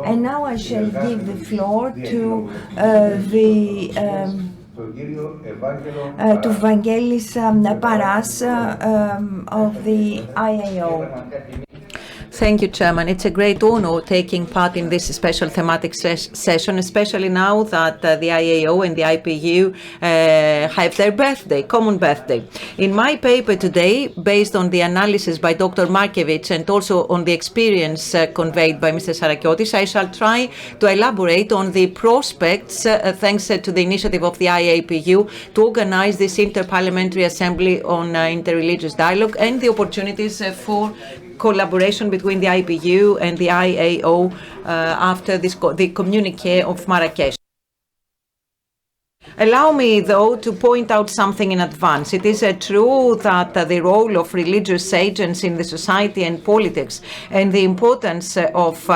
And now I shall give the floor to Vangelis Paras of the I.A.O. Thank you, Chairman. It's a great honor taking part in this special thematic session, especially now that the I.A.O. and the IPU have their common birthday. In my paper today, based on the analysis by Dr. Markiewicz and also on the experience conveyed by Mr. Sarakiotis, I shall try to elaborate on the prospects, thanks to the initiative of the IAPU, to organize this Interparliamentary Assembly on interreligious dialogue and the opportunities for collaboration between the IPU and the I.A.O. After the communique of Marrakesh. Allow me, though, to point out something in advance. It is true that the role of religious agents in the society and politics and the importance of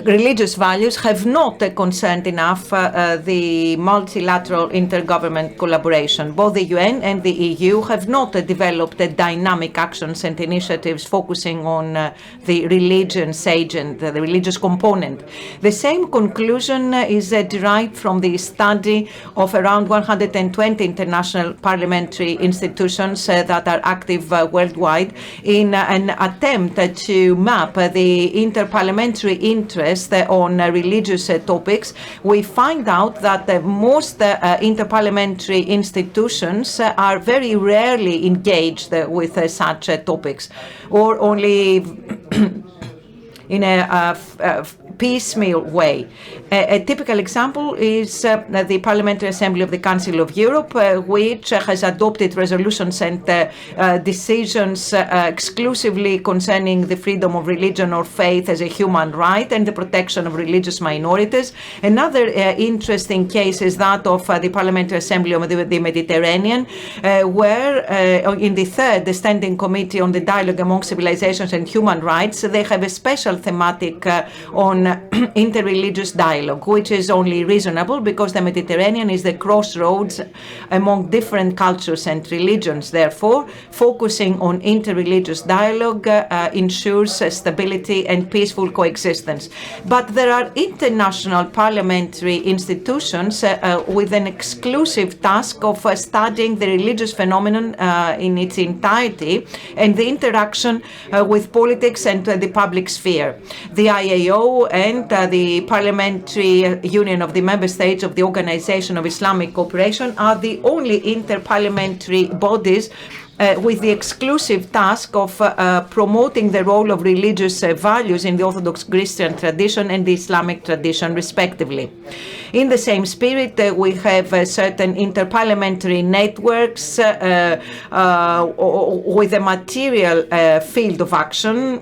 religious values have not concerned enough the multilateral intergovernment collaboration. Both the UN and the EU have not developed dynamic actions and initiatives focusing on the religious agent, the religious component. The same conclusion is derived from the study of around 120 international parliamentary institutions that are active worldwide in an attempt to map the interparliamentary interest on religious topics. We find out that most interparliamentary institutions are very rarely engaged with such topics, or only in a piecemeal way. A typical example is the Parliamentary Assembly of the Council of Europe, which has adopted resolutions and decisions exclusively concerning the freedom of religion or faith as a human right and the protection of religious minorities. Another interesting case is that of the Parliamentary Assembly of the Mediterranean, where in the third Standing Committee on the Dialogue Among Civilizations and Human Rights, they have a special thematic on interreligious dialogue, which is only reasonable because the Mediterranean is the crossroads among different cultures and religions. Therefore, focusing on interreligious dialogue ensures stability and peaceful coexistence. But there are international parliamentary institutions with an exclusive task of studying the religious phenomenon in its entirety and the interaction with politics and the public sphere. The I.A.O. and the Parliamentary Union of the Member States of the Organization of Islamic Cooperation are the only interparliamentary bodies with the exclusive task of promoting the role of religious values in the Orthodox Christian tradition and the Islamic tradition, respectively. In the same spirit, we have certain interparliamentary networks with a material field of action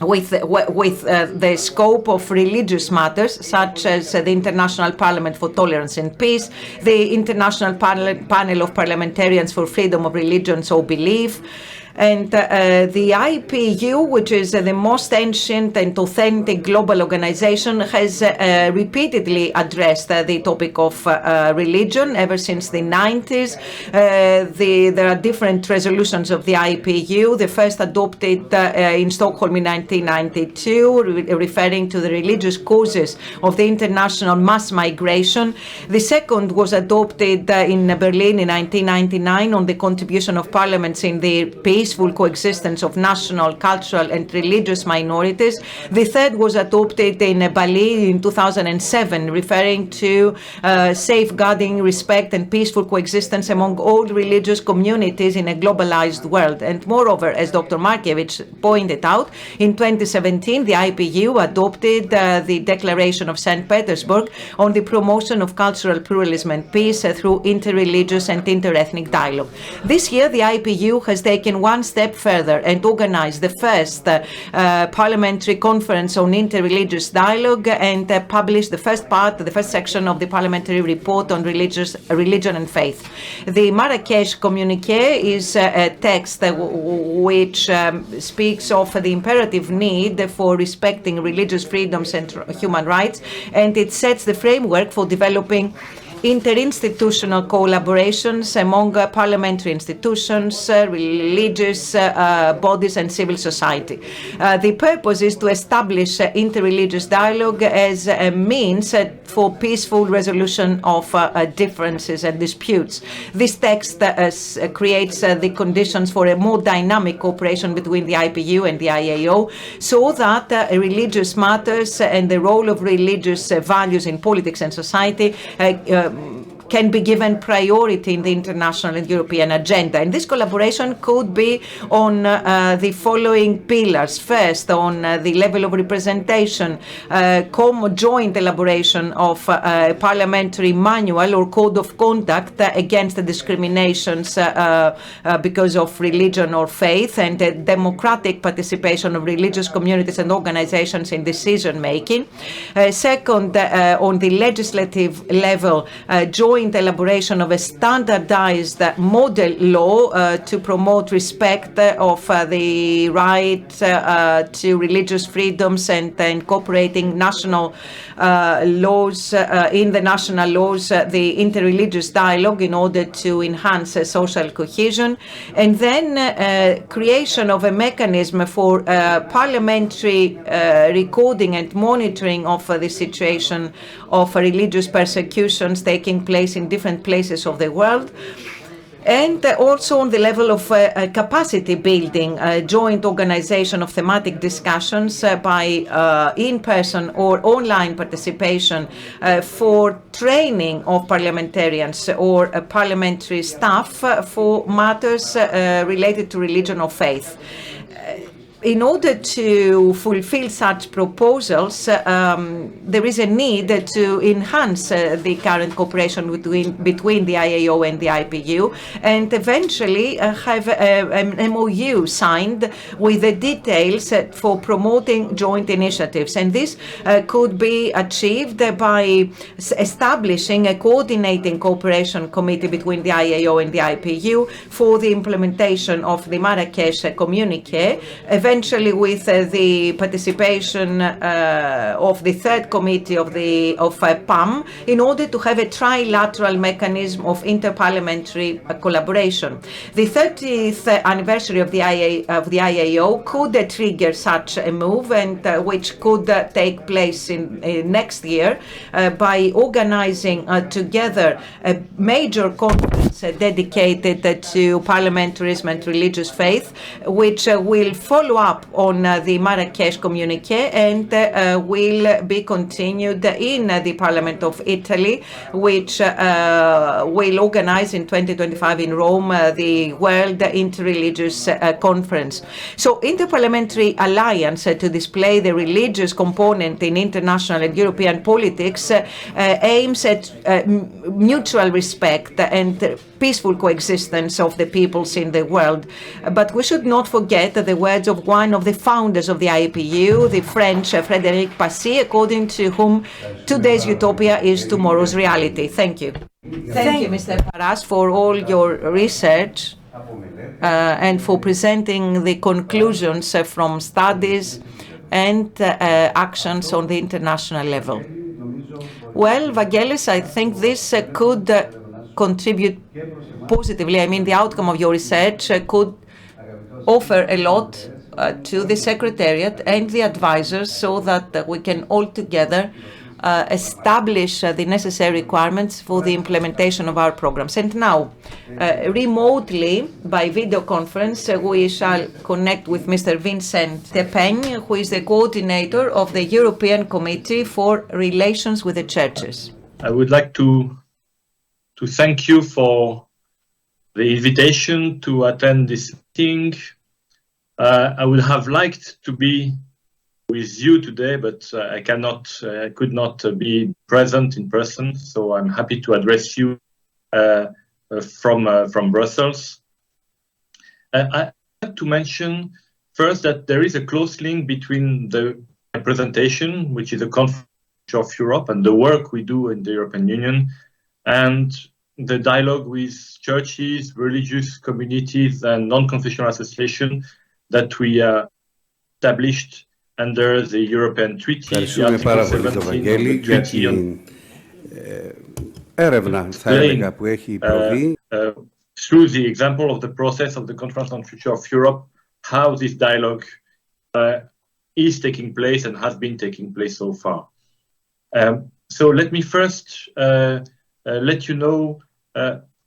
with the scope of religious matters, such as the International Parliament for Tolerance and Peace, the International Panel of Parliamentarians for Freedom of Religions or Belief, and the IPU, which is the most ancient and authentic global organization, has repeatedly addressed the topic of religion ever since the 90s. There are different resolutions of the IPU. The first adopted in Stockholm in 1992, referring to the religious causes of the international mass migration. The second was adopted in Berlin in 1999 on the contribution of parliaments in the peaceful coexistence of national, cultural and religious minorities. The third was adopted in Bali in 2007, referring to safeguarding respect and peaceful coexistence among all religious communities in a globalized world. And moreover, as Dr. Markiewicz pointed out, in 2017 the IPU adopted the Declaration of St. Petersburg on the promotion of cultural pluralism and peace through interreligious and interethnic dialogue. This year the IPU has taken one step further and organized the first parliamentary conference on interreligious dialogue and published the first section of the parliamentary report on religion and faith. The Marrakesh communique is a text which speaks of the imperative need for respecting religious freedoms and human rights, and it sets the framework for developing interinstitutional collaborations among parliamentary institutions, religious bodies and civil society. The purpose is to establish interreligious dialogue as a means for peaceful resolution of differences and disputes. This text creates the conditions for a more dynamic cooperation between the IPU and the I.A.O. so that religious matters and the role of religious values in politics and society can be given priority in the international and European agenda. And this collaboration could be on the following pillars. First, on the level of representation, joint elaboration of a parliamentary manual or code of conduct against the discriminations because of religion or faith, and democratic participation of religious communities and organizations in decision making. Second, on the legislative level, joint elaboration of a standardized model law to promote respect of the right to religious freedoms and incorporating national laws in the national laws, the interreligious dialogue in order to enhance social cohesion, and then creation of a mechanism for parliamentary recording and monitoring of the situation of religious persecutions taking place in different places of the world. And also on the level of capacity building, joint organization of thematic discussions by in-person or online participation for training of parliamentarians or parliamentary staff for matters related to religion or faith. In order to fulfill such proposals, there is a need to enhance the current cooperation between the I.A.O. and the IPU, and eventually have an MOU signed with the details for promoting joint initiatives. And this could be achieved by establishing a coordinating cooperation committee between the I.A.O. and the IPU for the implementation of the Marrakesh communique, eventually with the participation of the third committee of PAM, in order to have a trilateral mechanism of interparliamentary collaboration. The 30th anniversary of the I.A.O. could trigger such a move, and which could take place in next year by organizing together a major conference dedicated to parliamentarism and religious faith, which will follow up on the Marrakesh communique and will be continued in the Parliament of Italy, which will organize in 2025 in Rome the World Interreligious Conference. So Interparliamentary Alliance, to display the religious component in international and European politics, aims at mutual respect and peaceful coexistence of the peoples in the world. But we should not forget the words of one of the founders of the IPU, the French Frédéric Passy, according to whom today's utopia is tomorrow's reality. Thank you. Thank you, Mr. Paras, for all your research and for presenting the conclusions from studies and actions on the international level. Well, Vangelis, I think this could contribute positively. I mean, the outcome of your research could offer a lot to the Secretariat and the advisors, so that we can all together establish the necessary requirements for the implementation of our programs. And now, remotely, by video conference, we shall connect with Mr. Vincent Tepeigne, who is the coordinator of the European Committee for Relations with the Churches. I would like to thank you for the invitation to attend this meeting. I would have liked to be with you today, but I could not be present in person. So I'm happy to address you from Brussels. I have to mention first that there is a close link between my presentation, which is a conference of Europe, and the work we do in the European Union, and the dialogue with churches, religious communities, and non-confessional associations that we established under the European Treaty. Ευχαριστούμε πάρα πολύ τον Βαγγέλη για την έρευνα, θα έλεγα, που έχει προβεί. Through the example of the process of the Conference on Future of Europe, how this dialogue is taking place and has been taking place so far. So let me first let you know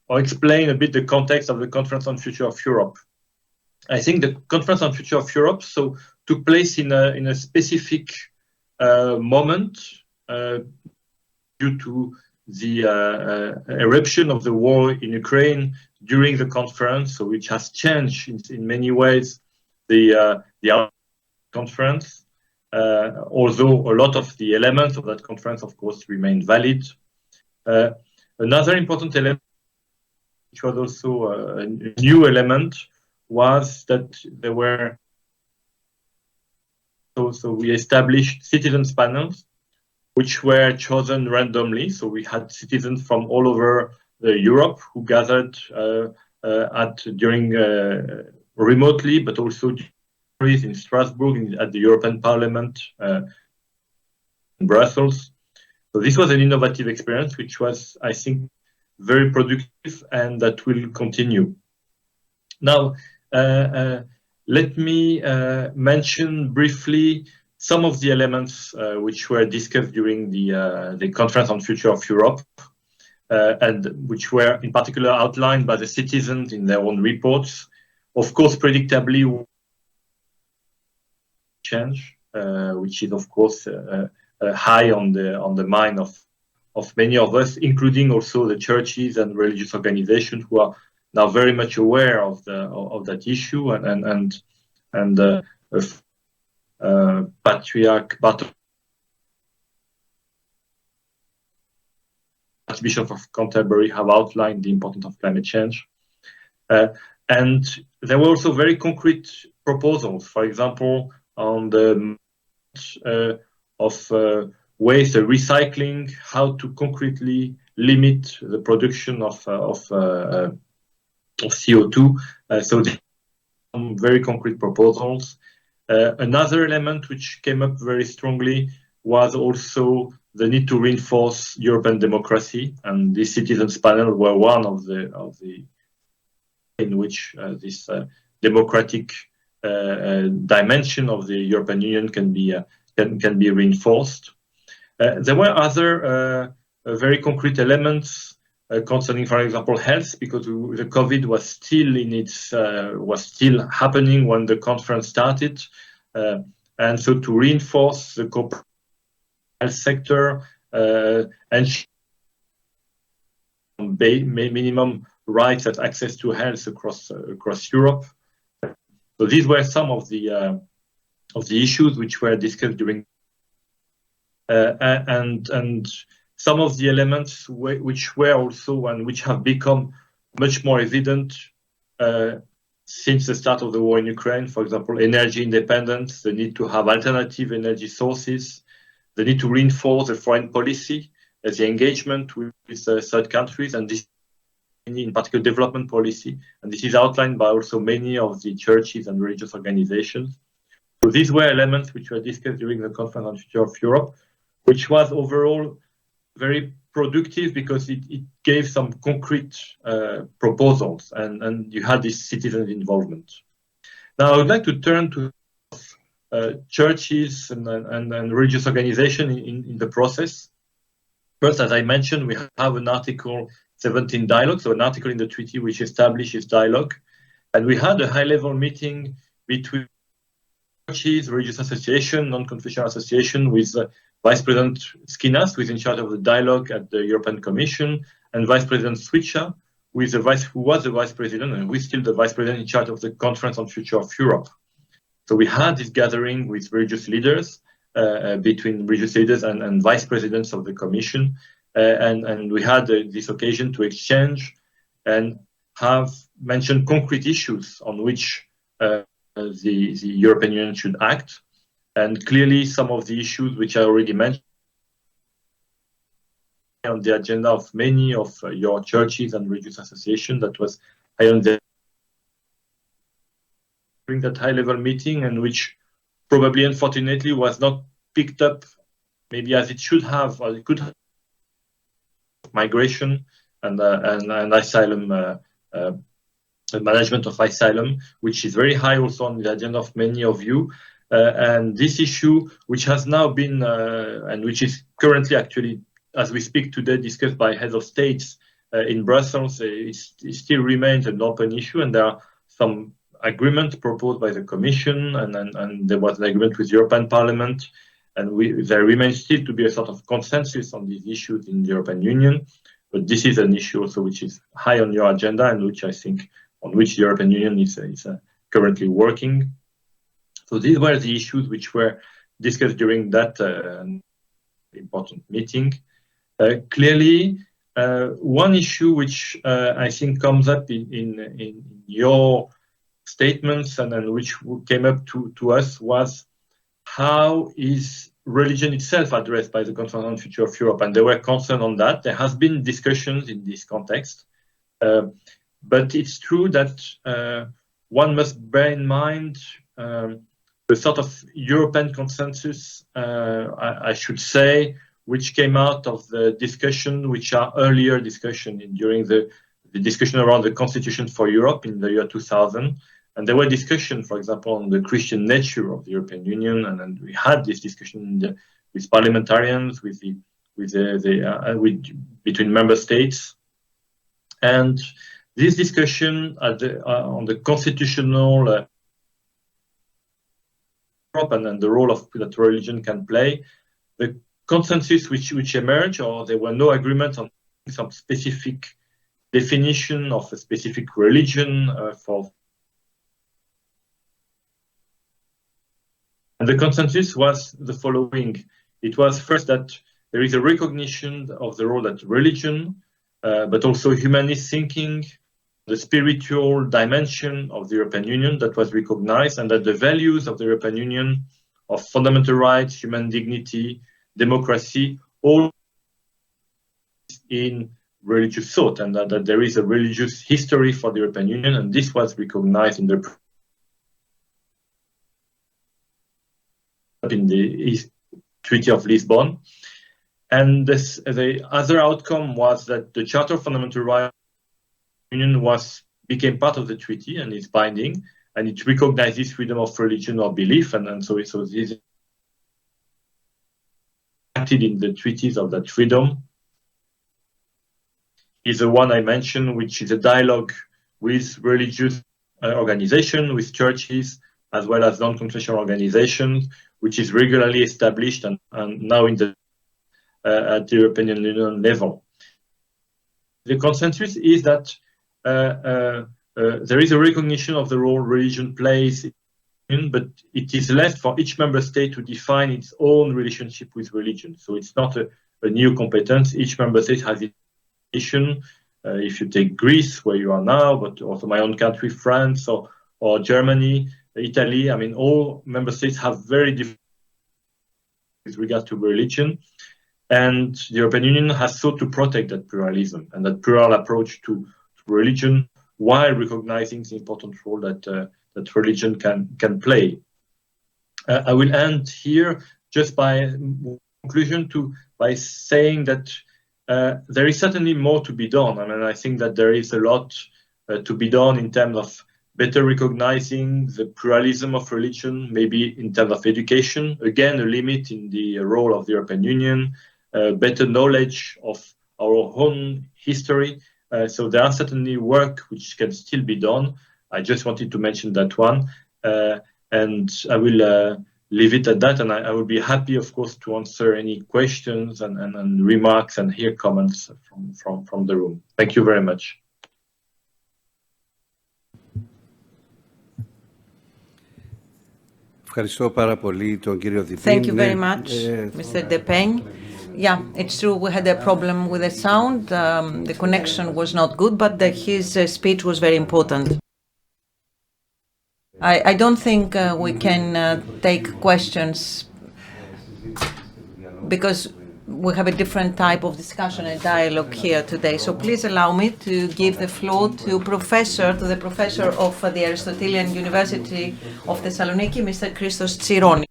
or explain a bit the context of the Conference on Future of Europe. I think the Conference on Future of Europe took place in a specific moment due to the eruption of the war in Ukraine during the conference, so which has changed in many ways the conference, although a lot of the elements of that conference, of course, remain valid. Another important element, which was also a new element, was that there were, so we established citizens panels, which were chosen randomly. So we had citizens from all over Europe who gathered during remotely, but also in Strasbourg at the European Parliament in Brussels. So this was an innovative experience, which was, I think, very productive and that will continue. Now, let me mention briefly some of the elements which were discussed during the Conference on Future of Europe, and which were in particular outlined by the citizens in their own reports. Of course, predictably, change, which is of course high on the mind of many of us, including also the churches and religious organizations who are now very much aware of that issue and Patriarch Archbishop of Canterbury have outlined the importance of climate change. And there were also very concrete proposals, for example, on the waste recycling, how to concretely limit the production of CO2. So some very concrete proposals. Another element which came up very strongly was also the need to reinforce European democracy, and the citizens panel were one of the in which this democratic dimension of the European Union can be reinforced. There were other very concrete elements concerning, for example, health, because the COVID was still happening when the conference started, and so to reinforce the health sector and minimum rights and access to health across Europe. So these were some of the issues which were discussed during, and some of the elements which were also and which have become much more evident since the start of the war in Ukraine. For example, energy independence, the need to have alternative energy sources, the need to reinforce the foreign policy, the engagement with third countries, and this in particular development policy. And this is outlined by also many of the churches and religious organizations. So these were elements which were discussed during the Conference on Future of Europe, which was overall very productive because it gave some concrete proposals and you had this citizen involvement. Now I would like to turn to churches and religious organizations in the process. First, as I mentioned, we have an Article 17 dialogue, so an article in the treaty which establishes dialogue. And we had a high-level meeting between churches, religious association, non-confessional association with Vice President Skinas, who is in charge of the dialogue at the European Commission, and Vice President Switcha, who was the Vice President and who is still the Vice President in charge of the Conference on Future of Europe. So we had this gathering with religious leaders, between religious leaders and Vice Presidents of the Commission, and we had this occasion to exchange and have mentioned concrete issues on which the European Union should act. And clearly some of the issues which I already mentioned on the agenda of many of your churches and religious associations, that was high on the during that high-level meeting, and which probably unfortunately was not picked up maybe as it should have or it could have migration and asylum, management of asylum, which is very high also on the agenda of many of you. And this issue, which has now been, and which is currently actually, as we speak today, discussed by heads of states in Brussels, it still remains an open issue, and there are some agreements proposed by the Commission, and there was an agreement with the European Parliament, and there remains still to be a sort of consensus on these issues in the European Union. But this is an issue also which is high on your agenda, and which I think on which the European Union is currently working. So these were the issues which were discussed during that important meeting. Clearly, one issue which I think comes up in your statements and which came up to us was how is religion itself addressed by the Conference on the Future of Europe, and there were concerns on that. There has been discussions in this context, but it's true that one must bear in mind the sort of European consensus, I should say, which came out of the discussion, which are earlier discussion during the discussion around the Constitution for Europe in the year 2000. And there were discussions, for example, on the Christian nature of the European Union, and we had this discussion with parliamentarians, between member states. And this discussion on the constitutional and the role that religion can play, the consensus which emerged, or there were no agreements on some specific definition of a specific religion And the consensus was the following. It was first that there is a recognition of the role that religion, but also humanist thinking, the spiritual dimension of the European Union that was recognized, and that the values of the European Union of fundamental rights, human dignity, democracy, all in religious thought, and that there is a religious history for the European Union, and this was recognized in the Treaty of Lisbon. And the other outcome was that the Charter of Fundamental Rights Union became part of the treaty and is binding, and it recognizes freedom of religion or belief, and so this is acted in the treaties of that freedom. Is the one I mentioned, which is a dialogue with religious organizations, with churches, as well as non-confessional organizations, which is regularly established and now at the European Union level. The consensus is that there is a recognition of the role religion plays, but it is left for each member state to define its own relationship with religion. So it's not a new competence. Each member state has its tradition. If you take Greece, where you are now, but also my own country, France, or Germany, Italy, I mean, all member states have very different with regard to religion. And the European Union has sought to protect that pluralism and that plural approach to religion, while recognizing the important role that religion can play. I will end here just by conclusion by saying that there is certainly more to be done. I mean, I think that there is a lot to be done in terms of better recognizing the pluralism of religion, maybe in terms of education, again, a limit in the role of the European Union, better knowledge of our own history. So there are certainly work which can still be done. I just wanted to mention that one. And I will leave it at that. And I will be happy, of course, to answer any questions and remarks and hear comments from the room. Thank you very much. Thank you very much, Mr. Depeng. Yeah, it's true we had a problem with the sound. The connection was not good, but his speech was very important. I don't think we can take questions because we have a different type of discussion and dialogue here today. So please allow me to give the floor to the professor of the Aristotelian University of Thessaloniki, Mr. Christos Tsironi.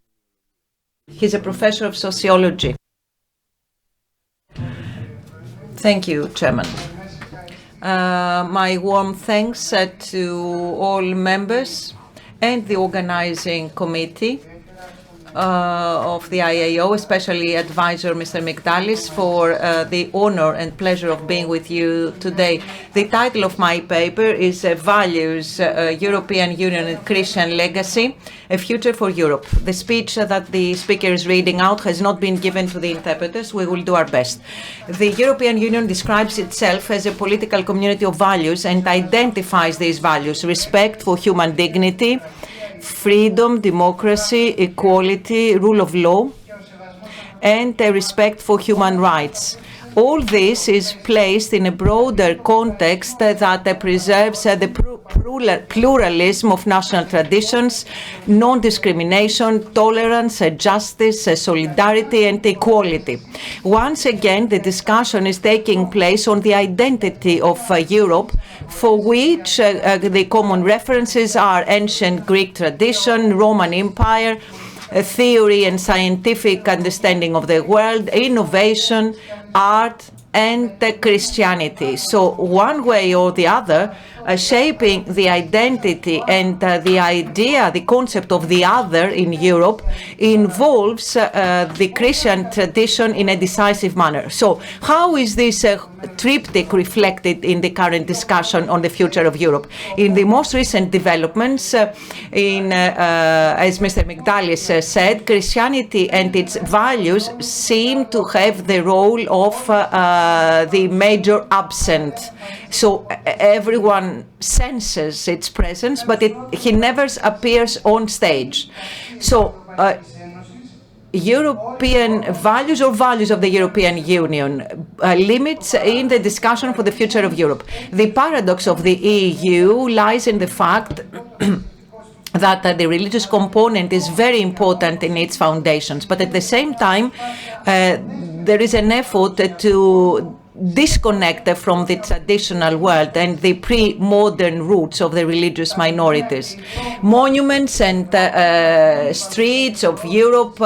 He's a professor of sociology. Thank you, Chairman. My warm thanks to all members and the organizing committee of the I.A.O, especially Advisor Mr. Mygdalis, for the honor and pleasure of being with you today. The title of my paper is Values, European Union and Christian Legacy, A Future for Europe. The speech that the speaker is reading out has not been given to the interpreters. We will do our best. The European Union describes itself as a political community of values and identifies these values: respect for human dignity, freedom, democracy, equality, rule of law, and respect for human rights. All this is placed in a broader context that preserves the pluralism of national traditions, non-discrimination, tolerance, justice, solidarity, and equality. Once again, the discussion is taking place on the identity of Europe, for which the common references are ancient Greek tradition, Roman Empire, theory and scientific understanding of the world, innovation, art, and Christianity. So one way or the other, shaping the identity and the idea, the concept of the other in Europe involves the Christian tradition in a decisive manner. So how is this triptych reflected in the current discussion on the future of Europe? In the most recent developments, as Mr. Mygdalis said, Christianity and its values seem to have the role of the major absent. So everyone senses its presence, but he never appears on stage. So European values or values of the European Union, limits in the discussion for the future of Europe. The paradox of the EU lies in the fact that the religious component is very important in its foundations, but at the same time, there is an effort to disconnect from the traditional world and the pre-modern roots of the religious minorities. Monuments and streets of Europe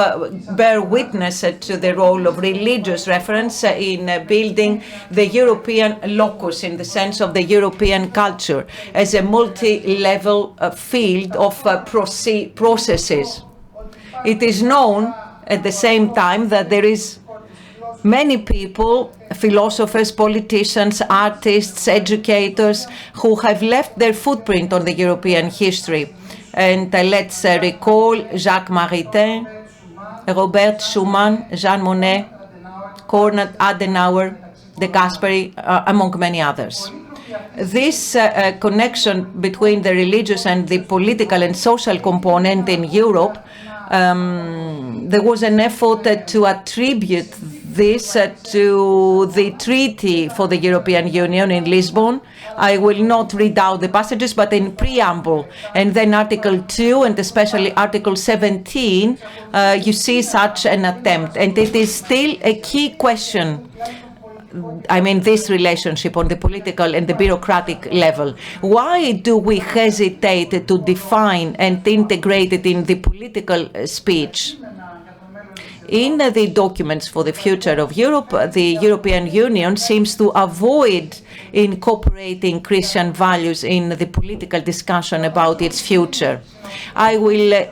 bear witness to the role of religious reference in building the European locus, in the sense of the European culture, as a multi-level field of processes. It is known at the same time that there is many people, philosophers, politicians, artists, educators, who have left their footprint on the European history. And let's recall Jacques Maritain, Robert Schuman, Jean Monnet, Konrad Adenauer, De Gasperi, among many others. This connection between the religious and the political and social component in Europe, there was an effort to attribute this to the Treaty for the European Union in Lisbon. I will not read out the passages, but in preamble and then Article 2 and especially Article 17, you see such an attempt. And it is still a key question. I mean, this relationship on the political and the bureaucratic level. Why do we hesitate to define and integrate it in the political speech? In the documents for the future of Europe, the European Union seems to avoid incorporating Christian values in the political discussion about its future. I will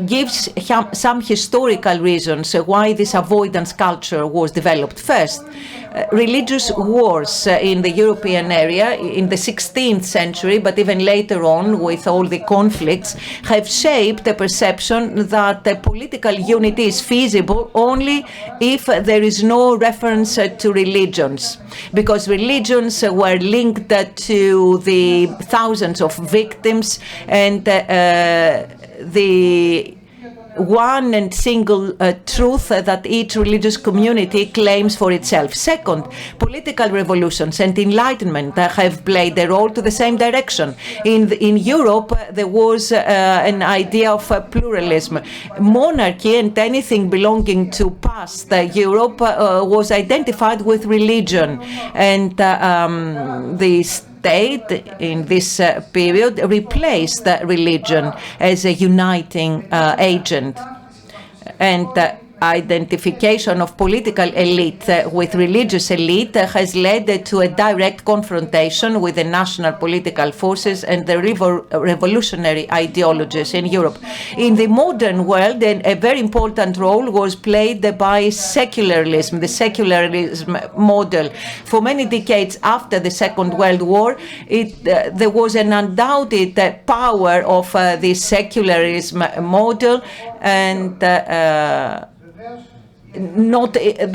give some historical reasons why this avoidance culture was developed. First, religious wars in the European area in the 16th century, but even later on with all the conflicts, have shaped the perception that political unity is feasible only if there is no reference to religions, because religions were linked to the thousands of victims and the one and single truth that each religious community claims for itself. Second, political revolutions and enlightenment have played a role to the same direction. In Europe, there was an idea of pluralism. Monarchy and anything belonging to past Europe was identified with religion, and the state in this period replaced religion as a uniting agent. And identification of political elite with religious elite has led to a direct confrontation with the national political forces and the revolutionary ideologies in Europe. In the modern world, a very important role was played by secularism, the secularism model. For many decades after the Second World War, there was an undoubted power of the secularism model, and there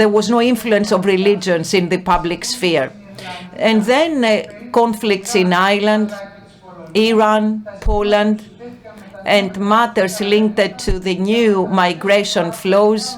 was no influence of religions in the public sphere. And then conflicts in Ireland, Iran, Poland, and matters linked to the new migration flows,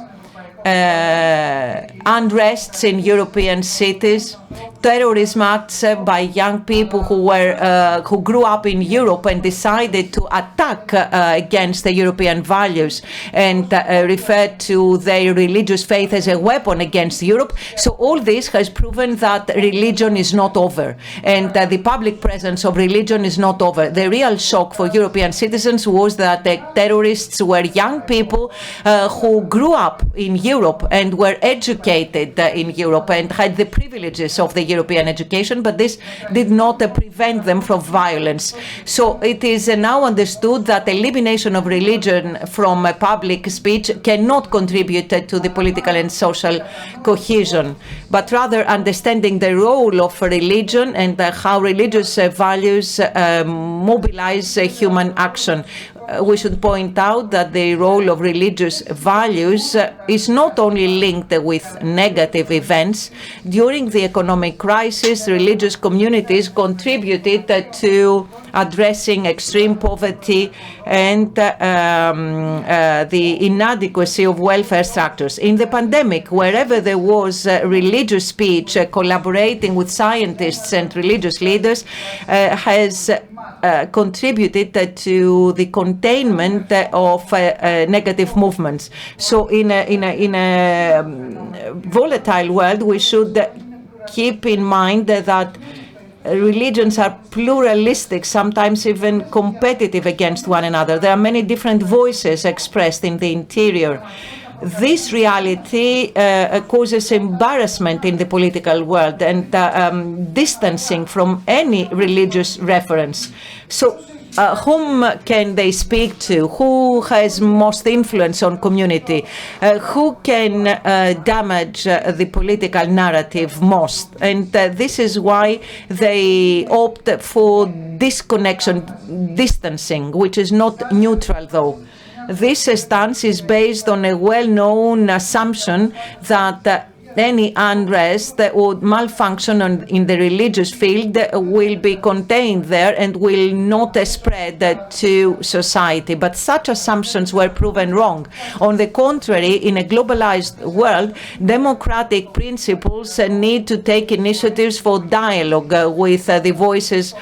unrests in European cities, terrorism acts by young people who grew up in Europe and decided to attack against the European values and referred to their religious faith as a weapon against Europe. So all this has proven that religion is not over, and the public presence of religion is not over. The real shock for European citizens was that the terrorists were young people who grew up in Europe and were educated in Europe and had the privileges of the European education, but this did not prevent them from violence. So it is now understood that elimination of religion from public speech cannot contribute to the political and social cohesion, but rather understanding the role of religion and how religious values mobilize human action. We should point out that the role of religious values is not only linked with negative events. During the economic crisis, religious communities contributed to addressing extreme poverty and the inadequacy of welfare structures. In the pandemic, wherever there was religious speech, collaborating with scientists and religious leaders has contributed to the containment of negative movements. So in a volatile world, we should keep in mind that religions are pluralistic, sometimes even competitive against one another. There are many different voices expressed in the interior. This reality causes embarrassment in the political world and distancing from any religious reference. So whom can they speak to? Who has most influence on community? Who can damage the political narrative most? And this is why they opt for disconnection, distancing, which is not neutral though. This stance is based on a well-known assumption that any unrest or malfunction in the religious field will be contained there and will not spread to society. But such assumptions were proven wrong. On the contrary, in a globalized world, democratic principles need to take initiatives for dialogue with the voices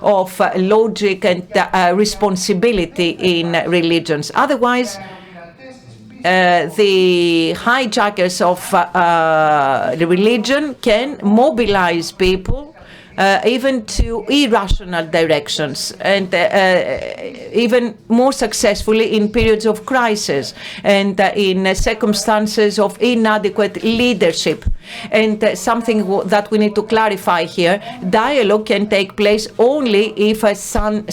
of logic and responsibility in religions. Otherwise, the hijackers of the religion can mobilize people even to irrational directions, and even more successfully in periods of crisis and in circumstances of inadequate leadership. And something that we need to clarify here, dialogue can take place only if some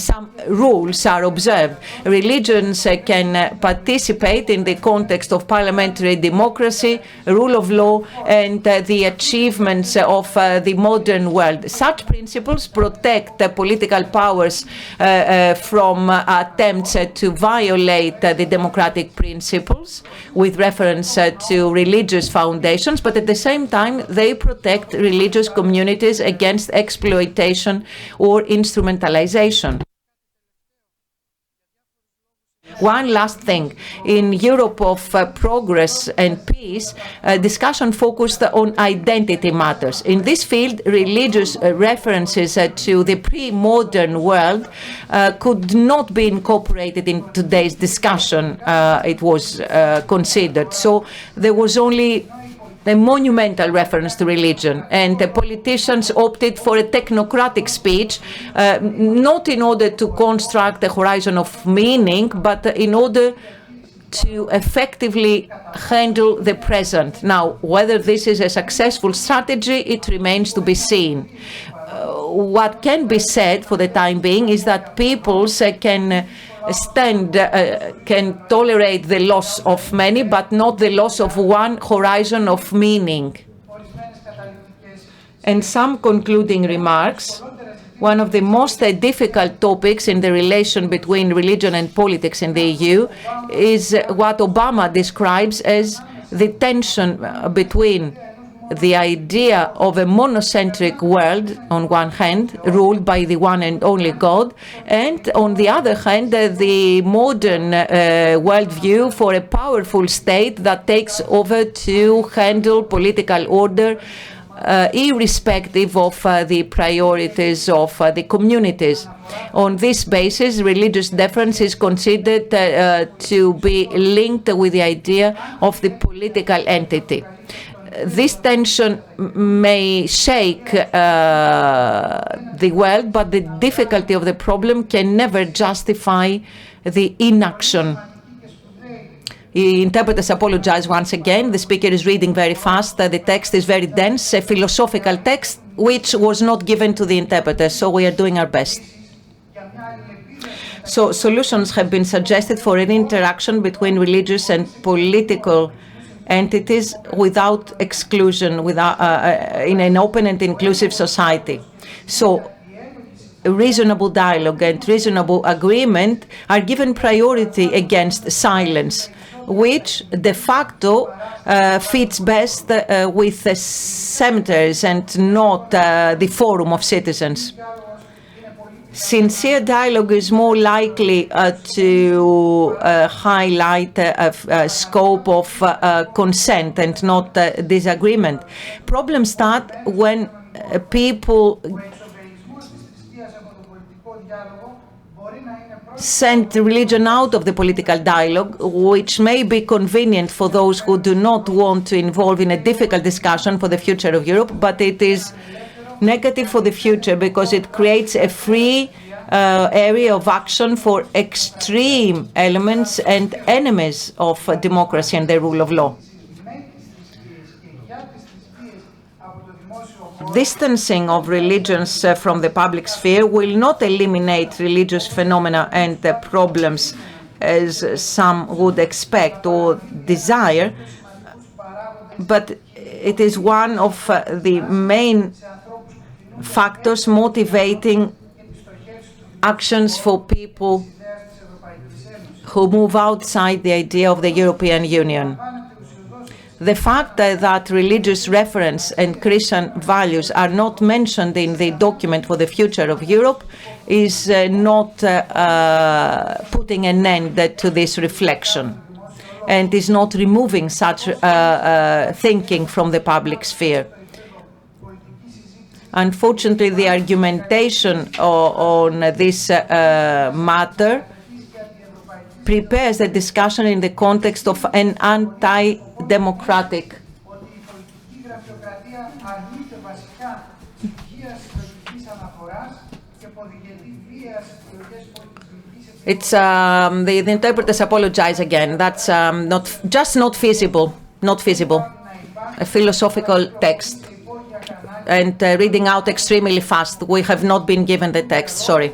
rules are observed. Religions can participate in the context of parliamentary democracy, rule of law, and the achievements of the modern world. Such principles protect the political powers from attempts to violate the democratic principles with reference to religious foundations, but at the same time they protect religious communities against exploitation or instrumentalization. One last thing. In Europe of progress and peace, discussion focused on identity matters. In this field, religious references to the pre-modern world could not be incorporated in today's discussion, it was considered. So there was only a monumental reference to religion, and the politicians opted for a technocratic speech, not in order to construct a horizon of meaning, but in order to effectively handle the present. Now, whether this is a successful strategy, it remains to be seen. What can be said for the time being is that peoples can tolerate the loss of many, but not the loss of one horizon of meaning. And some concluding remarks. One of the most difficult topics in the relation between religion and politics in the EU is what Obama describes as the tension between the idea of a monocentric world, on one hand, ruled by the one and only God, and on the other hand, the modern worldview for a powerful state that takes over to handle political order irrespective of the priorities of the communities. On this basis, religious difference is considered to be linked with the idea of the political entity. This tension may shake the world, but the difficulty of the problem can never justify the inaction. The interpreters apologize once again. The speaker is reading very fast. The text is very dense, a philosophical text, which was not given to the interpreters, so we are doing our best. So solutions have been suggested for an interaction between religious and political entities without exclusion, in an open and inclusive society. So reasonable dialogue and reasonable agreement are given priority against silence, which de facto fits best with the cemeteries and not the forum of citizens. Sincere dialogue is more likely to highlight a scope of consent and not disagreement. Problems start when people send religion out of the political dialogue, which may be convenient for those who do not want to involve in a difficult discussion for the future of Europe, but it is negative for the future because it creates a free area of action for extreme elements and enemies of democracy and the rule of law. Distancing of religions from the public sphere will not eliminate religious phenomena and problems as some would expect or desire, but it is one of the main factors motivating actions for people who move outside the idea of the European Union. The fact that religious reference and Christian values are not mentioned in the document for the future of Europe is not putting an end to this reflection and is not removing such thinking from the public sphere. Unfortunately, the argumentation on this matter prepares the discussion in the context of an anti-democratic It's the interpreters apologize again. That's not feasible. A philosophical text and reading out extremely fast. We have not been given the text. Sorry.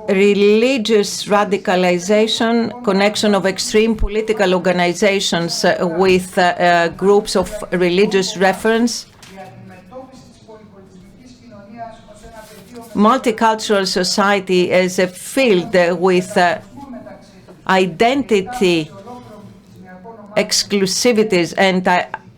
Religious radicalization, connection of extreme political organizations with groups of religious reference, multicultural society as a field with identity exclusivities and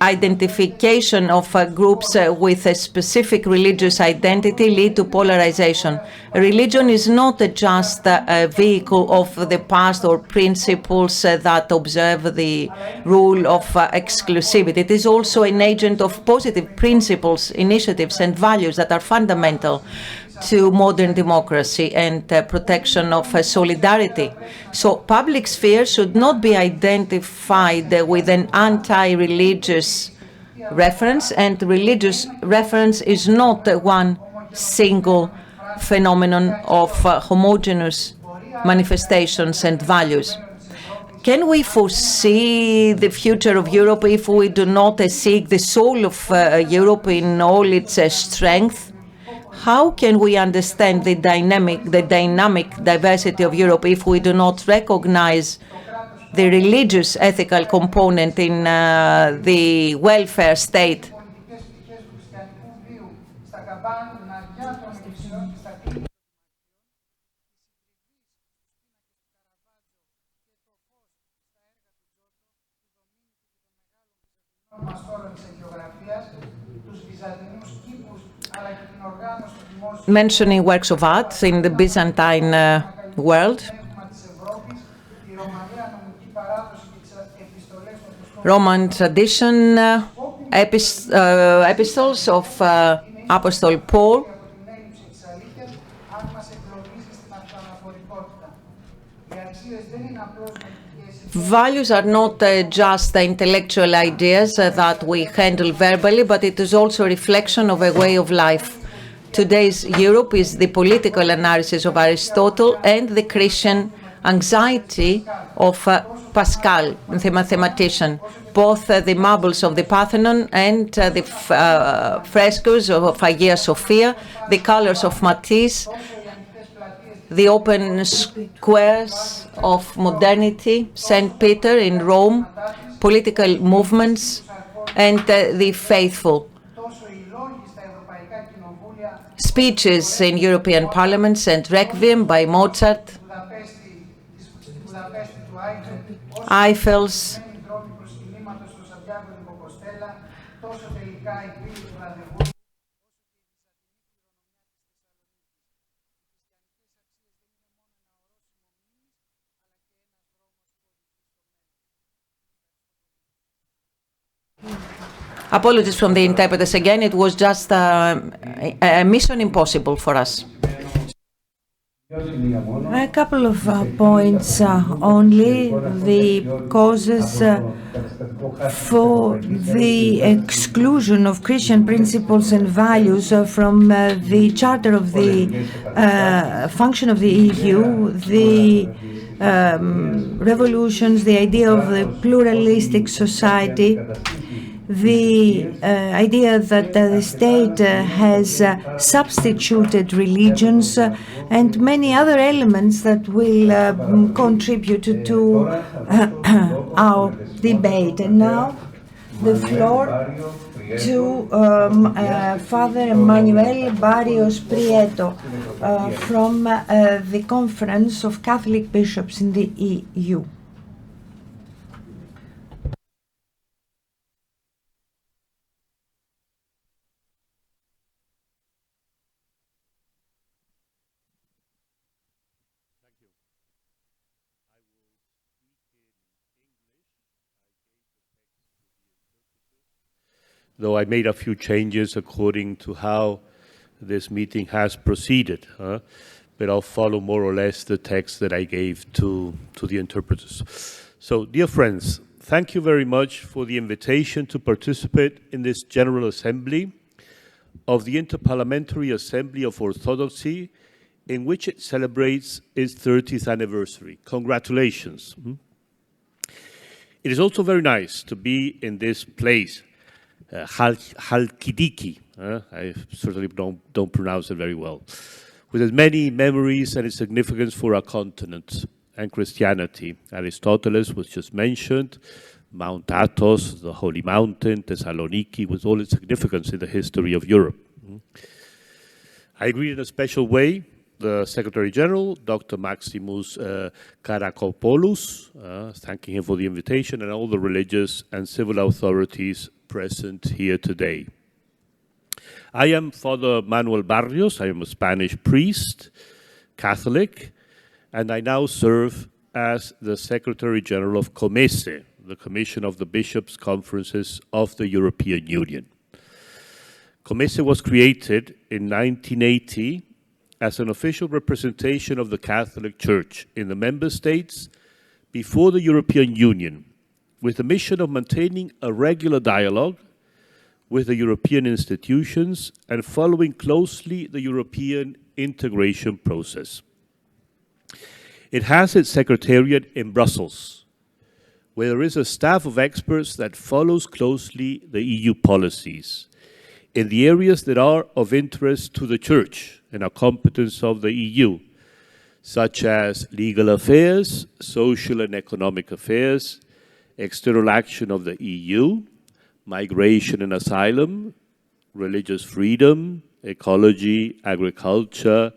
identification of groups with a specific religious identity lead to polarization. Religion is not just a vehicle of the past or principles that observe the rule of exclusivity. It is also an agent of positive principles, initiatives, and values that are fundamental to modern democracy and protection of solidarity. So public sphere should not be identified with an anti-religious reference, and religious reference is not one single phenomenon of homogeneous manifestations and values. Can we foresee the future of Europe if we do not seek the soul of Europe in all its strength? How can we understand the dynamic diversity of Europe if we do not recognize the religious ethical component in the welfare state? Mentioning works of art in the Byzantine world, Roman tradition, epistles of Apostle Paul, values are not just the intellectual ideas that we handle verbally, but it is also a reflection of a way of life. Today's Europe is the political analysis of Aristotle and the Christian anxiety of Pascal, the mathematician. Both the marbles of the Parthenon and the frescoes of Hagia Sophia, the colors of Matisse, the open squares of modernity, St. Peter in Rome, political movements, and the faithful. Speeches in European parliaments and Requiem by Mozart, Eiffel's, apologies from the interpreters again, it was just a mission impossible for us. A couple of points only. The causes for the exclusion of Christian principles and values from the Charter of the function of the EU, the revolutions, the idea of the pluralistic society, the idea that the state has substituted religions and many other elements that will contribute to our debate. And now the floor to Father Emmanuel Barrios Prieto from the Conference of Catholic Bishops in the EU. Though I made a few changes according to how this meeting has proceeded, but I'll follow more or less the text that I gave to the interpreters. So, dear friends, thank you very much for the invitation to participate in this General Assembly of the Interparliamentary Assembly of Orthodoxy, in which it celebrates its 30th anniversary. Congratulations. It is also very nice to be in this place, Chalkidiki, I certainly don't pronounce it very well, with as many memories and its significance for our continent and Christianity. Aristoteles was just mentioned, Mount Athos, the Holy Mountain, Thessaloniki, with all its significance in the history of Europe. I greet in a special way the Secretary General, Dr. Maximos Charakopoulos, thanking him for the invitation, and all the religious and civil authorities present here today. I am Father Manuel Barrios. I am a Spanish priest, Catholic, and I now serve as the Secretary General of COMECE, the Commission of the Bishops' Conferences of the European Union. COMECE was created in 1980 as an official representation of the Catholic Church in the member states before the European Union, with the mission of maintaining a regular dialogue with the European institutions and following closely the European integration process. It has its Secretariat in Brussels, where there is a staff of experts that follows closely the EU policies in the areas that are of interest to the Church and are competence of the EU, such as legal affairs, social and economic affairs, external action of the EU, migration and asylum, religious freedom, ecology, agriculture,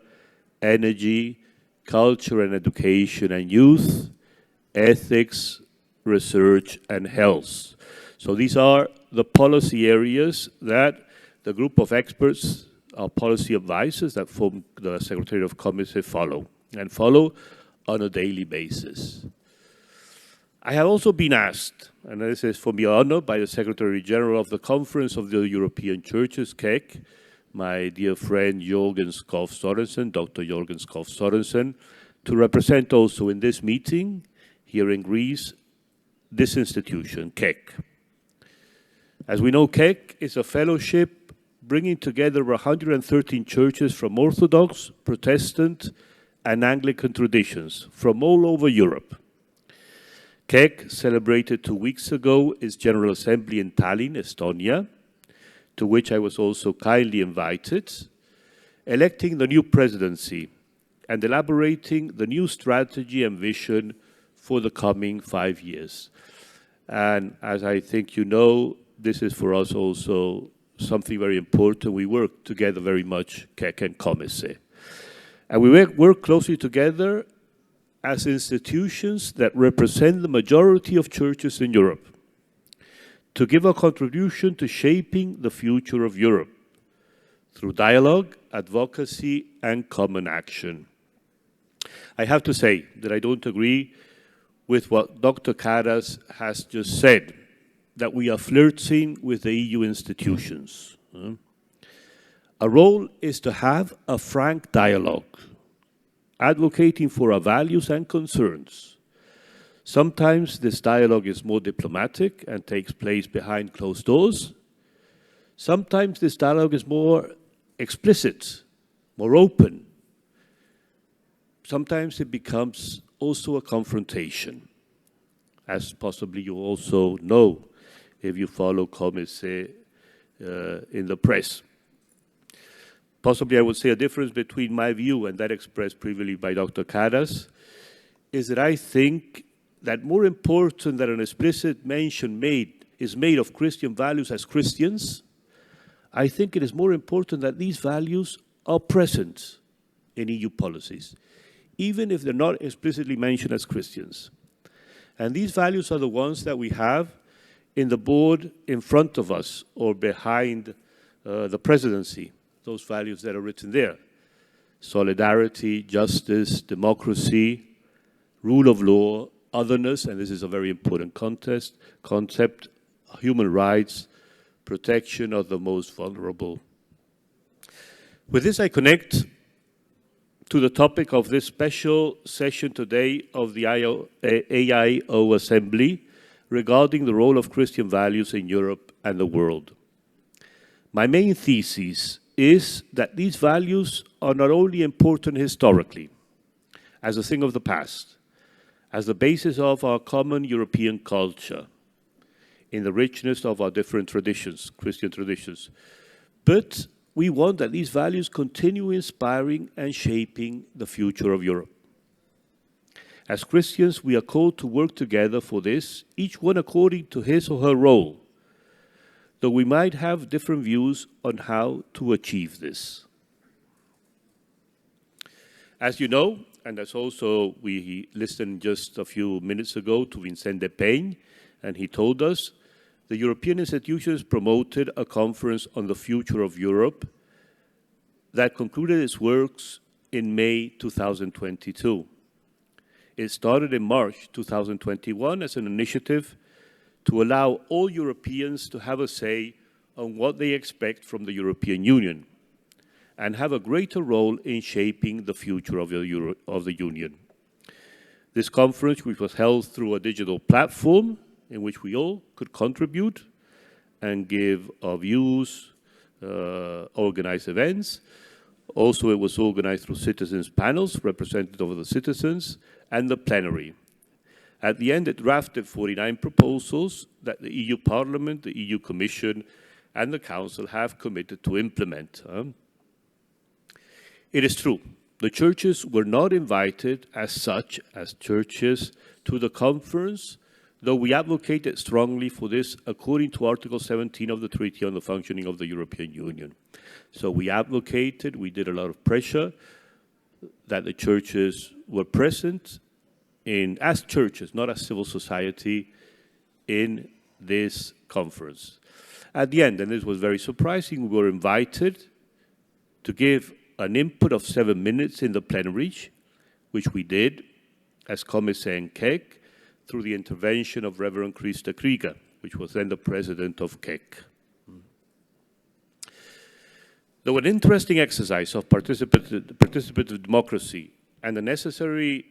energy, culture and education and youth, ethics, research and health. So these are the policy areas that the group of experts, our policy advisors that form the Secretariat of Committee follow on a daily basis. I have also been asked, and this is for me an honor, by the Secretary General of the Conference of the European Churches, KEC, my dear friend Jürgen Skov Sorensen, Dr. Jürgen Skov Sorensen, to represent also in this meeting here in Greece this institution, KEC. As we know, KEC is a fellowship bringing together 113 churches from Orthodox, Protestant, and Anglican traditions from all over Europe. KEC celebrated 2 weeks ago its General Assembly in Tallinn, Estonia, to which I was also kindly invited, electing the new presidency and elaborating the new strategy and vision for the coming 5 years. And as I think you know, this is for us also something very important. We work together very much, KEC and COMECE. And we work closely together as institutions that represent the majority of churches in Europe to give a contribution to shaping the future of Europe through dialogue, advocacy, and common action. I have to say that I don't agree with what Dr. Karas has just said, that we are flirting with the EU institutions. Our role is to have a frank dialogue, advocating for our values and concerns. Sometimes this dialogue is more diplomatic and takes place behind closed doors. Sometimes this dialogue is more explicit, more open. Sometimes it becomes also a confrontation, as possibly you also know if you follow COMECE in the press. Possibly I would say a difference between my view and that expressed previously by Dr. Karas is that I think that more important than an explicit mention is made of Christian values as Christians, I think it is more important that these values are present in EU policies, even if they're not explicitly mentioned as Christians. And these values are the ones that we have in the board in front of us or behind the presidency, those values that are written there. Solidarity, justice, democracy, rule of law, otherness, and this is a very important concept, human rights, protection of the most vulnerable. With this, I connect to the topic of this special session today of the I.A.O. Assembly regarding the role of Christian values in Europe and the world. My main thesis is that these values are not only important historically, as a thing of the past, as the basis of our common European culture, in the richness of our different traditions, Christian traditions, but we want that these values continue inspiring and shaping the future of Europe. As Christians, we are called to work together for this, each one according to his or her role, though we might have different views on how to achieve this. As you know, and as also we listened just a few minutes ago to Vincent Depeigne, and he told us, the European institutions promoted a conference on the future of Europe that concluded its works in May 2022. It started in March 2021 as an initiative to allow all Europeans to have a say on what they expect from the European Union and have a greater role in shaping the future of the Union. This conference, which was held through a digital platform in which we all could contribute, and give our views, organize events. Also, it was organized through citizens' panels, representative of the citizens, and the plenary. At the end, it drafted 49 proposals that the EU Parliament, the EU Commission, and the Council have committed to implement. It is true, the churches were not invited as such, as churches, to the conference, though we advocated strongly for this according to Article 17 of the Treaty on the Functioning of the European Union. So we advocated, we did a lot of pressure that the churches were present as churches, not as civil society, in this conference. At the end, and this was very surprising, we were invited to give an input of 7 minutes in the plenary, which we did as Commissar in KEC, through the intervention of Reverend Krista Krieger, which was then the president of KEC. There was an interesting exercise of participative democracy and a necessary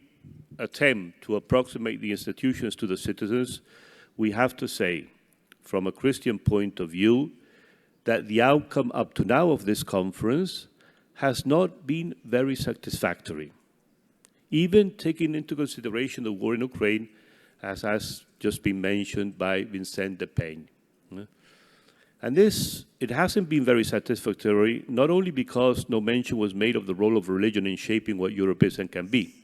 attempt to approximate the institutions to the citizens. We have to say, from a Christian point of view, that the outcome up to now of this conference has not been very satisfactory, even taking into consideration the war in Ukraine, as has just been mentioned by Vincent Depayne. And this, it hasn't been very satisfactory, not only because no mention was made of the role of religion in shaping what Europe is and can be,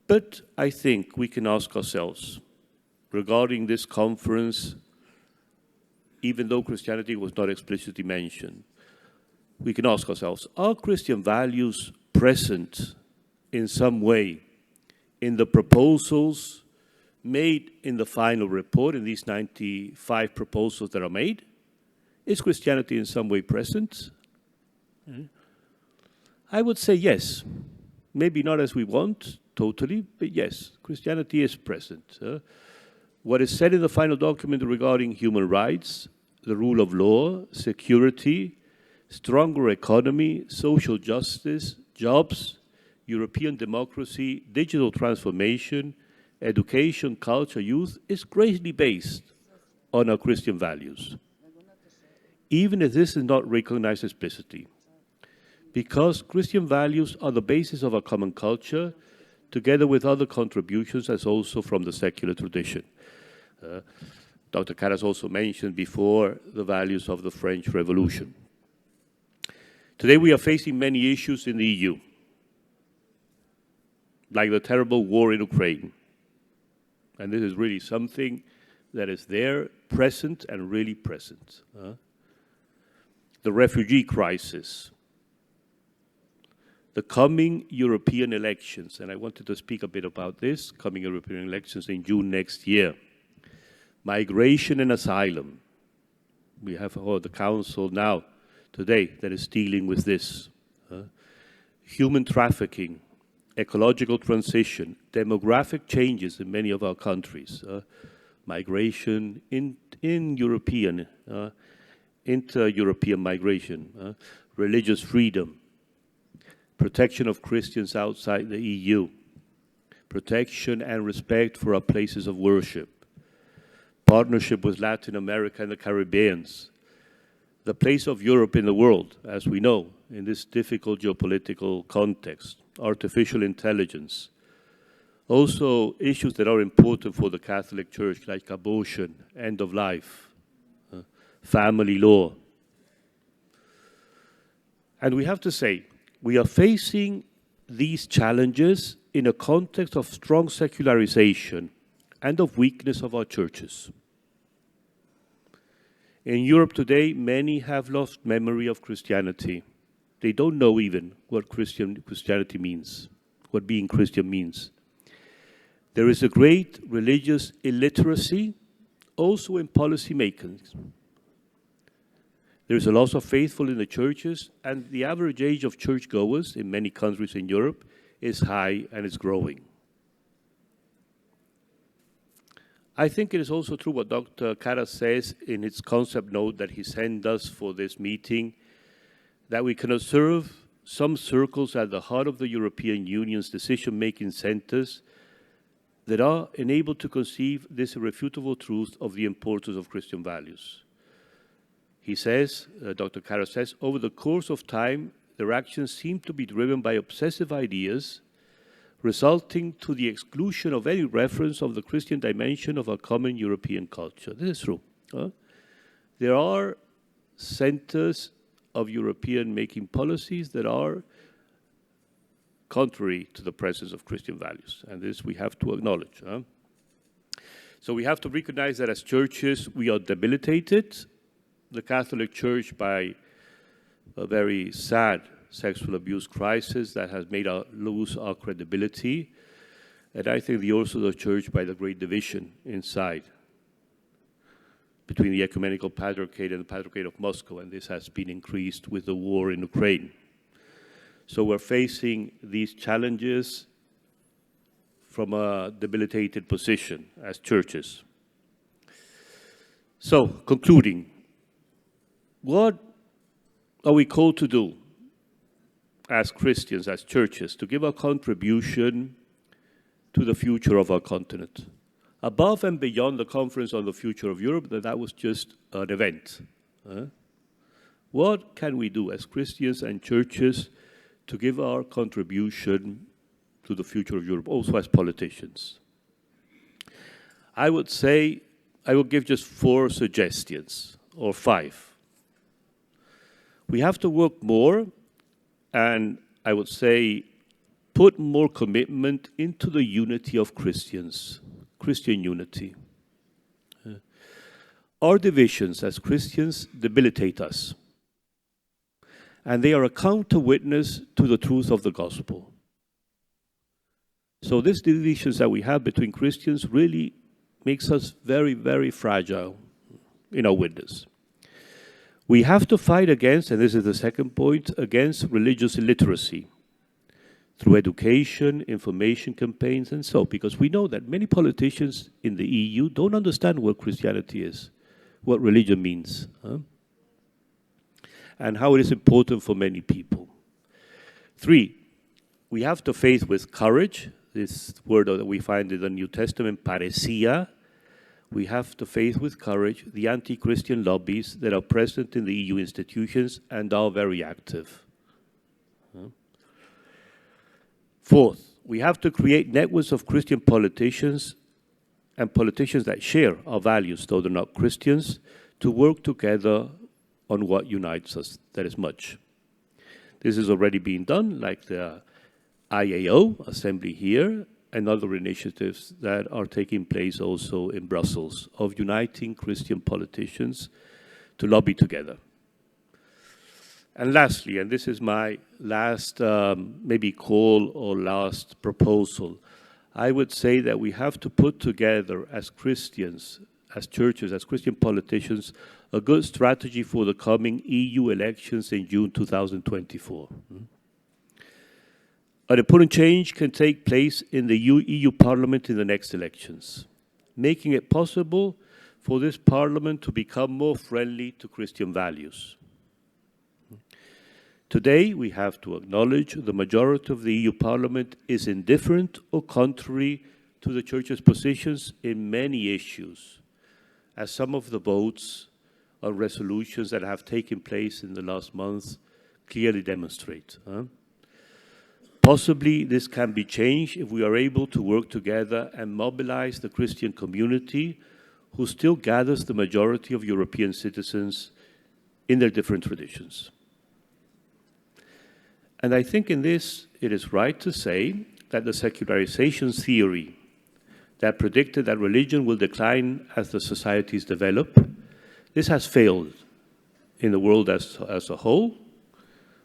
but I think we can ask ourselves, regarding this conference, even though Christianity was not explicitly mentioned, we can ask ourselves, are Christian values present in some way in the proposals made in the final report, in these 95 proposals that are made? Is Christianity in some way present? I would say yes. Maybe not as we want, totally, but yes, Christianity is present. What is said in the final document regarding human rights, the rule of law, security, stronger economy, social justice, jobs, European democracy, digital transformation, education, culture, youth, is greatly based on our Christian values, even if this is not recognized explicitly, because Christian values are the basis of our common culture, together with other contributions as also from the secular tradition. Dr. Karas also mentioned before the values of the French Revolution. Today we are facing many issues in the EU, like the terrible war in Ukraine. And this is really something that is there, present, and really present. The refugee crisis, the coming European elections, and I wanted to speak a bit about this, coming European elections in June next year. Migration and asylum. We have the Council now, today, that is dealing with this. Human trafficking, ecological transition, demographic changes in many of our countries, migration in European, inter-European migration, religious freedom, protection of Christians outside the EU, protection and respect for our places of worship, partnership with Latin America and the Caribbean, the place of Europe in the world, as we know, in this difficult geopolitical context, artificial intelligence, also issues that are important for the Catholic Church, like abortion, end of life, family law. And we have to say, we are facing these challenges in a context of strong secularization and of weakness of our churches. In Europe today, many have lost memory of Christianity. They don't know even what Christianity means, what being Christian means. There is a great religious illiteracy also in policy making. There is a loss of faithful in the churches, and the average age of churchgoers in many countries in Europe is high and is growing. I think it is also true what Dr. Karas says in its concept note that he sent us for this meeting, that we can observe some circles at the heart of the European Union's decision-making centers that are enabled to conceive this irrefutable truth of the importance of Christian values. He says, Dr. Kara says, over the course of time, their actions seem to be driven by obsessive ideas, resulting to the exclusion of any reference of the Christian dimension of our common European culture. This is true. There are centers of European making policies that are contrary to the presence of Christian values, and this we have to acknowledge. So we have to recognize that as churches we are debilitated. The Catholic Church by a very sad sexual abuse crisis that has made us lose our credibility, and I think the Orthodox Church by the great division inside between the Ecumenical Patriarchate and the Patriarchate of Moscow, and this has been increased with the war in Ukraine. So we're facing these challenges from a debilitated position as churches. So, concluding, what are we called to do as Christians, as churches, to give our contribution to the future of our continent? Above and beyond the Conference on the Future of Europe, that was just an event. What can we do as Christians and churches to give our contribution to the future of Europe, also as politicians? I would say, I will give just 4 suggestions, or 5. We have to work more, and I would say, put more commitment into the unity of Christians, Christian unity. Our divisions as Christians debilitate us, and they are a counter-witness to the truth of the gospel. So these divisions that we have between Christians really makes us very, very fragile in our witness. We have to fight against, and this is the second point, against religious illiteracy through education, information campaigns, and so, because we know that many politicians in the EU don't understand what Christianity is, what religion means. And how it is important for many people. 3, we have to face with courage, this word that we find in the New Testament, paresia. We have to face with courage the anti-Christian lobbies that are present in the EU institutions and are very active. 4th, we have to create networks of Christian politicians and politicians that share our values, though they're not Christians, to work together on what unites us. That is much. This is already being done, like the I.A.O. assembly here, and other initiatives that are taking place also in Brussels, of uniting Christian politicians to lobby together. And lastly, and this is my last maybe call or last proposal, I would say that we have to put together as Christians, as churches, as Christian politicians, a good strategy for the coming EU elections in June 2024. An important change can take place in the EU Parliament in the next elections, making it possible for this Parliament to become more friendly to Christian values. Today, we have to acknowledge the majority of the EU Parliament is indifferent or contrary to the Church's positions in many issues, as some of the votes or resolutions that have taken place in the last month clearly demonstrate. Possibly this can be changed if we are able to work together and mobilize the Christian community who still gathers the majority of European citizens in their different traditions. And I think in this, it is right to say that the secularization theory that predicted that religion will decline as the societies develop, this has failed in the world as a whole.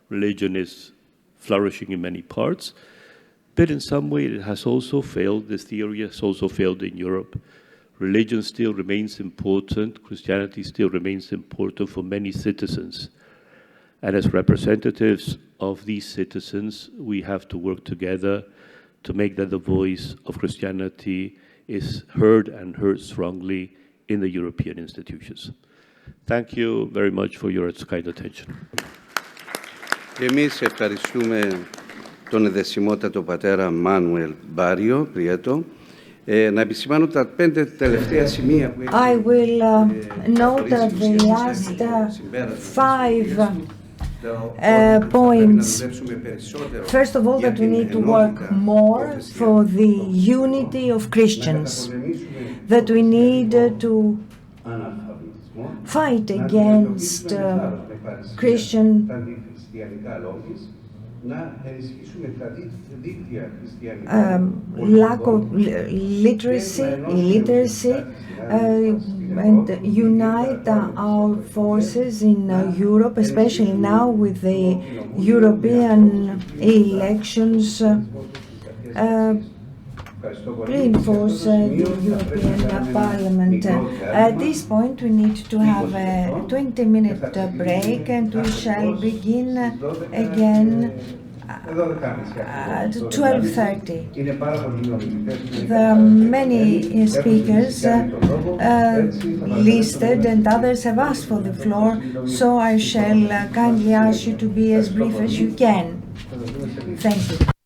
Religion is flourishing in many parts, but in some way it has also failed. This theory has also failed in Europe. Religion still remains important, Christianity still remains important for many citizens. And as representatives of these citizens, we have to work together to make that the voice of Christianity is heard and heard strongly in the European institutions. Thank you very much for your kind attention. Εμείς ευχαριστούμε τον εδεσιμότατο πατέρα Μάνουελ Μπάριο Πριέτο. Να επισημάνω τα 5 τελευταία σημεία που I will note that the last 5 points. First of all, that we need to work more for the unity of Christians, that we need to fight against Christian lack of illiteracy, and unite our forces in Europe, especially now with the European elections, reinforce the European Parliament. At this point, we need to have a 20-minute break, and we shall begin again at 12:30. There are many speakers listed, and others have asked for the floor, so I shall kindly ask you to be as brief as you can. Thank you.